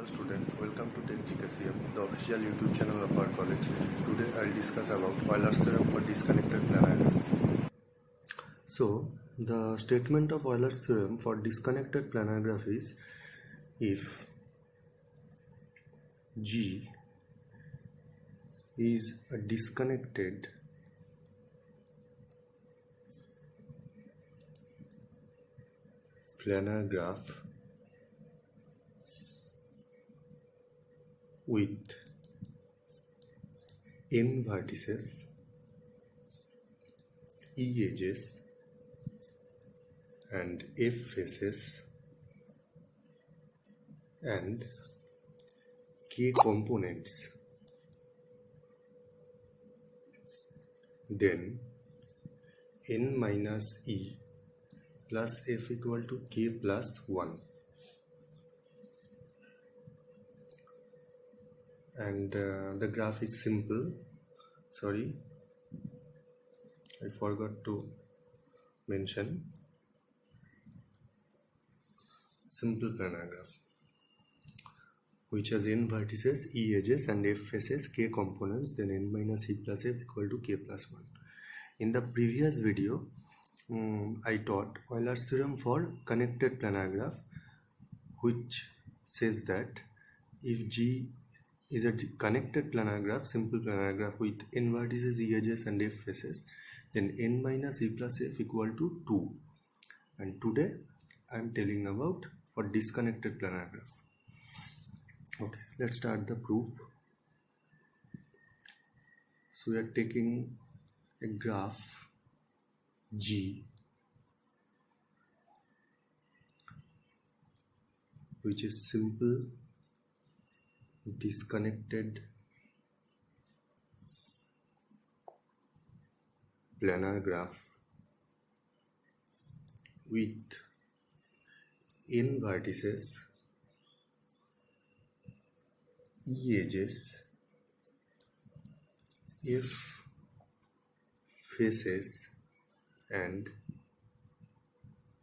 Hello students, welcome to theoremGarph, the official YouTube channel of our college. Today I will discuss about Euler's theorem for disconnected planar graph. So, the statement of Euler's theorem for disconnected planar graph is if G is a disconnected planar graph with n vertices, e edges and f faces and k components, then n minus e plus f equal to k plus 1. And the graph is simple. Sorry, I forgot to mention. Simple planar graph which has n vertices, e edges and f faces, k components, then n minus e plus f equal to k plus 1. In the previous video, I taught Euler's theorem for connected planar graph, which says that if G is a connected planar graph, simple planar graph with n vertices, e edges and f faces, then n minus e plus f equal to 2. And today I am telling about for disconnected planar graph. Okay, let's start the proof. So we are taking a graph G which is simple disconnected planar graph with n vertices, e edges, f faces and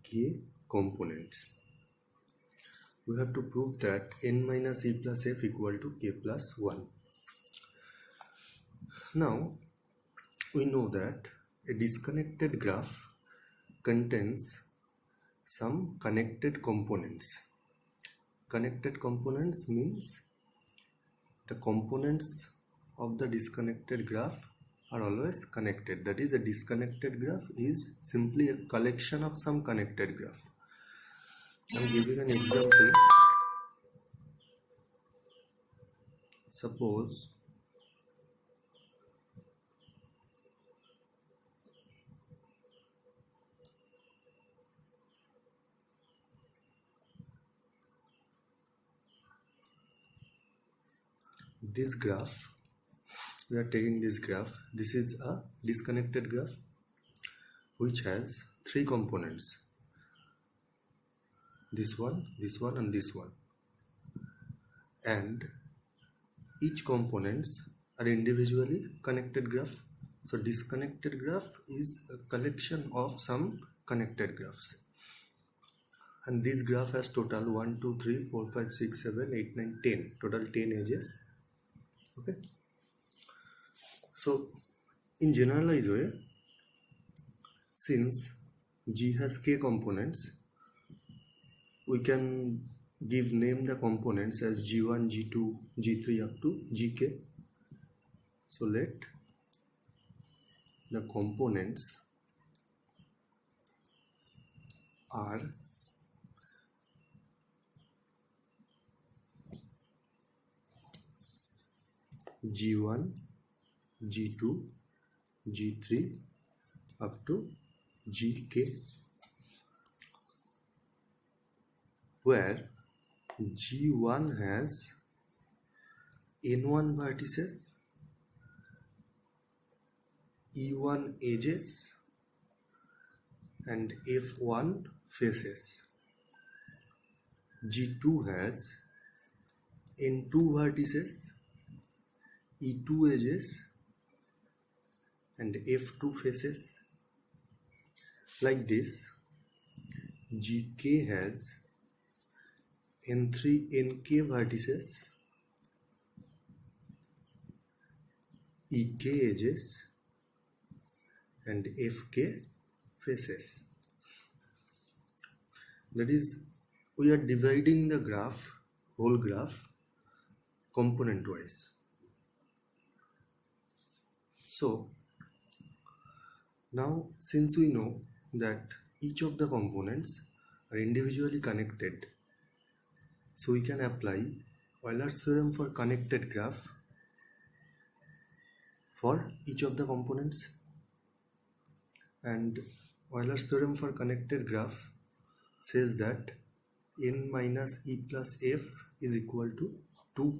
k components. We have to prove that n minus e plus f equal to k plus 1. Now, we know that a disconnected graph contains some connected components. Connected components means the components of the disconnected graph are always connected. That is, a disconnected graph is simply a collection of some connected graph. I'm giving an example. Suppose this graph, we are taking this graph. This is a disconnected graph which has three components. This one and this one. And each components are individually connected graph. So disconnected graph is a collection of some connected graphs. And this graph has total 1, 2, 3, 4, 5, 6, 7, 8, 9, 10. Total 10 edges. Okay. So in generalized way, since G has k components, we can name the components as G1, G2, G3 up to Gk. So let the components are G1, G2, G3 up to Gk, where G1 has N1 vertices, E1 edges and F1 faces. G2 has N2 vertices, E2 edges and F2 faces. Like this, Gk has nk vertices, ek edges and fk faces. That is, we are dividing the graph, whole graph, component wise. So now, since we know that each of the components are individually connected, so we can apply Euler's theorem for connected graph for each of the components. And Euler's theorem for connected graph says that n minus e plus f is equal to 2.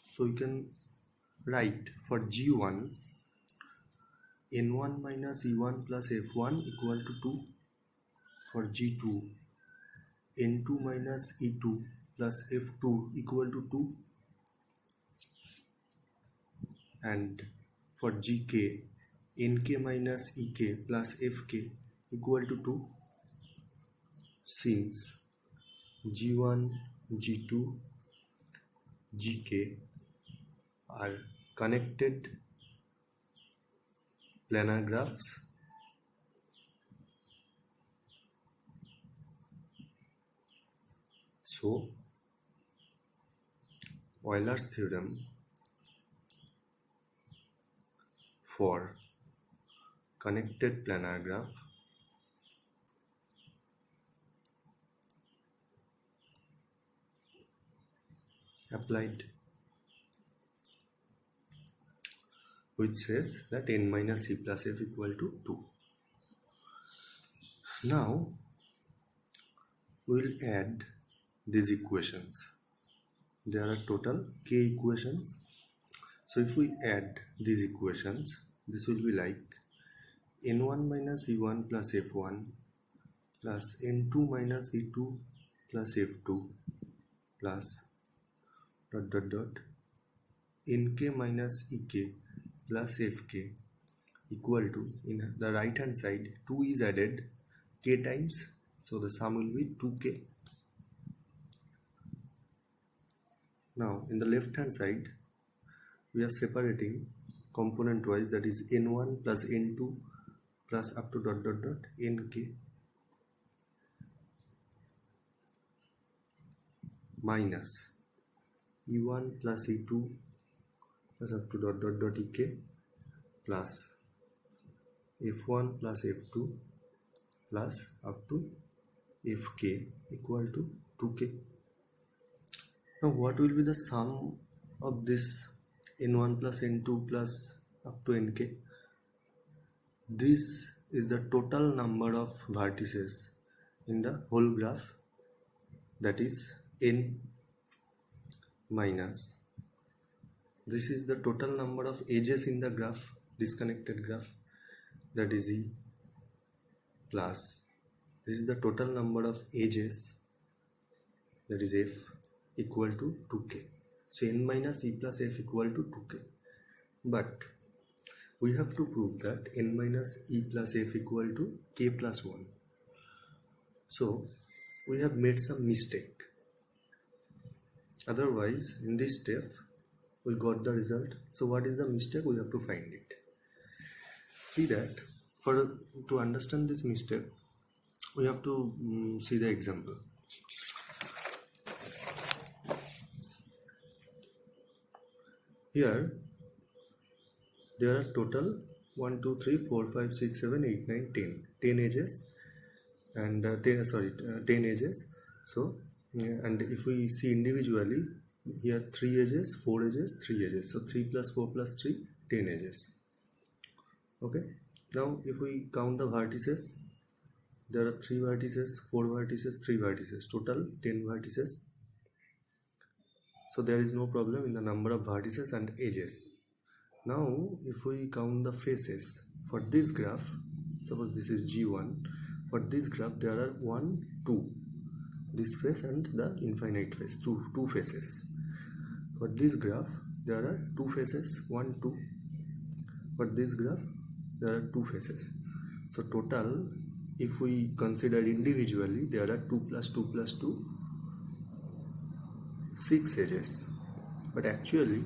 So we can write for G1 n1 minus e1 plus f1 equal to 2. For G2 n2 minus e2 plus f2 equal to 2. And for Gk nk minus ek plus fk equal to 2. Since G1, G2, Gk are connected planar graphs, so Euler's theorem for connected planar graph applied, which says that n minus c plus f equal to 2. Now we will add these equations. There are total k equations. So if we add these equations, this will be like n1 minus e1 plus f1 plus n2 minus e2 plus f2 plus dot dot dot nk minus ek plus fk equal to, in the right hand side 2 is added k times, so the sum will be 2k. Now in the left hand side we are separating component wise, that is n1 plus n2 plus up to dot dot dot nk minus e1 plus e2 plus up to dot dot dot ek plus f1 plus f2 plus up to fk equal to 2k. Now what will be the sum of this n1 plus n2 plus up to nk? This is the total number of vertices in the whole graph, that is n minus, this is the total number of edges in the graph, disconnected graph, that is e, plus this is the total number of edges, that is f, equal to 2k. So n minus e plus f equal to 2k. But we have to prove that n minus e plus f equal to k plus 1. So we have made some mistake. Otherwise, in this step, we got the result. So what is the mistake? We have to find it. See that, to understand this mistake, we have to see the example. Here, there are total 1, 2, 3, 4, 5, 6, 7, 8, 9, 10 edges, and 10 edges. So, and if we see individually, here 3 edges, 4 edges, 3 edges. So 3 plus 4 plus 3, 10 edges. Okay. Now, if we count the vertices, there are 3 vertices, 4 vertices, 3 vertices. Total 10 vertices. So there is no problem in the number of vertices and edges. Now, if we count the faces for this graph, suppose this is G1. For this graph, there are 1, 2. This face and the infinite face, two faces. For this graph, there are 2 faces, 1, 2. For this graph, there are 2 faces. So total if we consider individually, there are 2 plus 2 plus 2, 6 edges. But actually,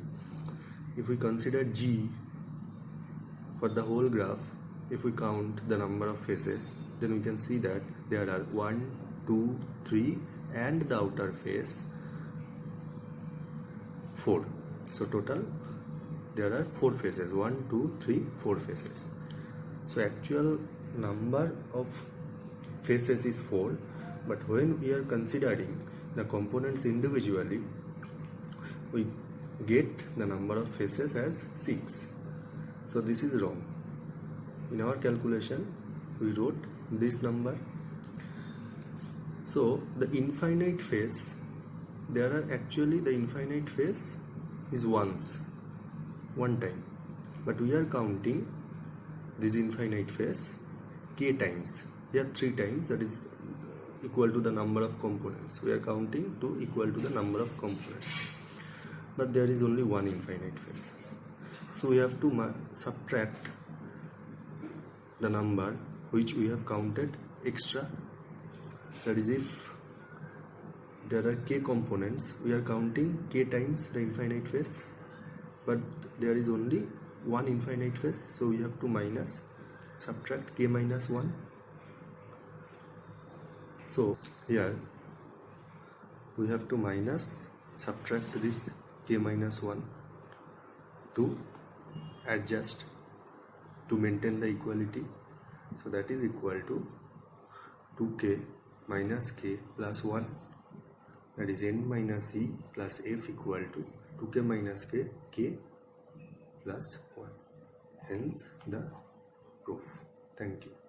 if we consider G for the whole graph, if we count the number of faces, then we can see that there are 1, 2, 3 and the outer face 4. So total there are 4 faces, 1, 2, 3, 4 faces. So actual number of faces is 4, but when we are considering the components individually, we get the number of faces as 6. So this is wrong. In our calculation we wrote this number. So the infinite face, there are actually the infinite face is one time, but we are counting this infinite face k times. Here 3 times, that is equal to the number of components. We are counting to equal to the number of components, but there is only one infinite face. So we have to subtract the number which we have counted extra. That is, if there are k components, we are counting k times the infinite face, but there is only one infinite face, so we have to subtract k minus 1. So here we have to subtract this k minus 1 to adjust, to maintain the equality. So that is equal to 2k minus k plus 1, that is n minus e plus f equal to 2k minus k plus 1. Hence the proof. Thank you.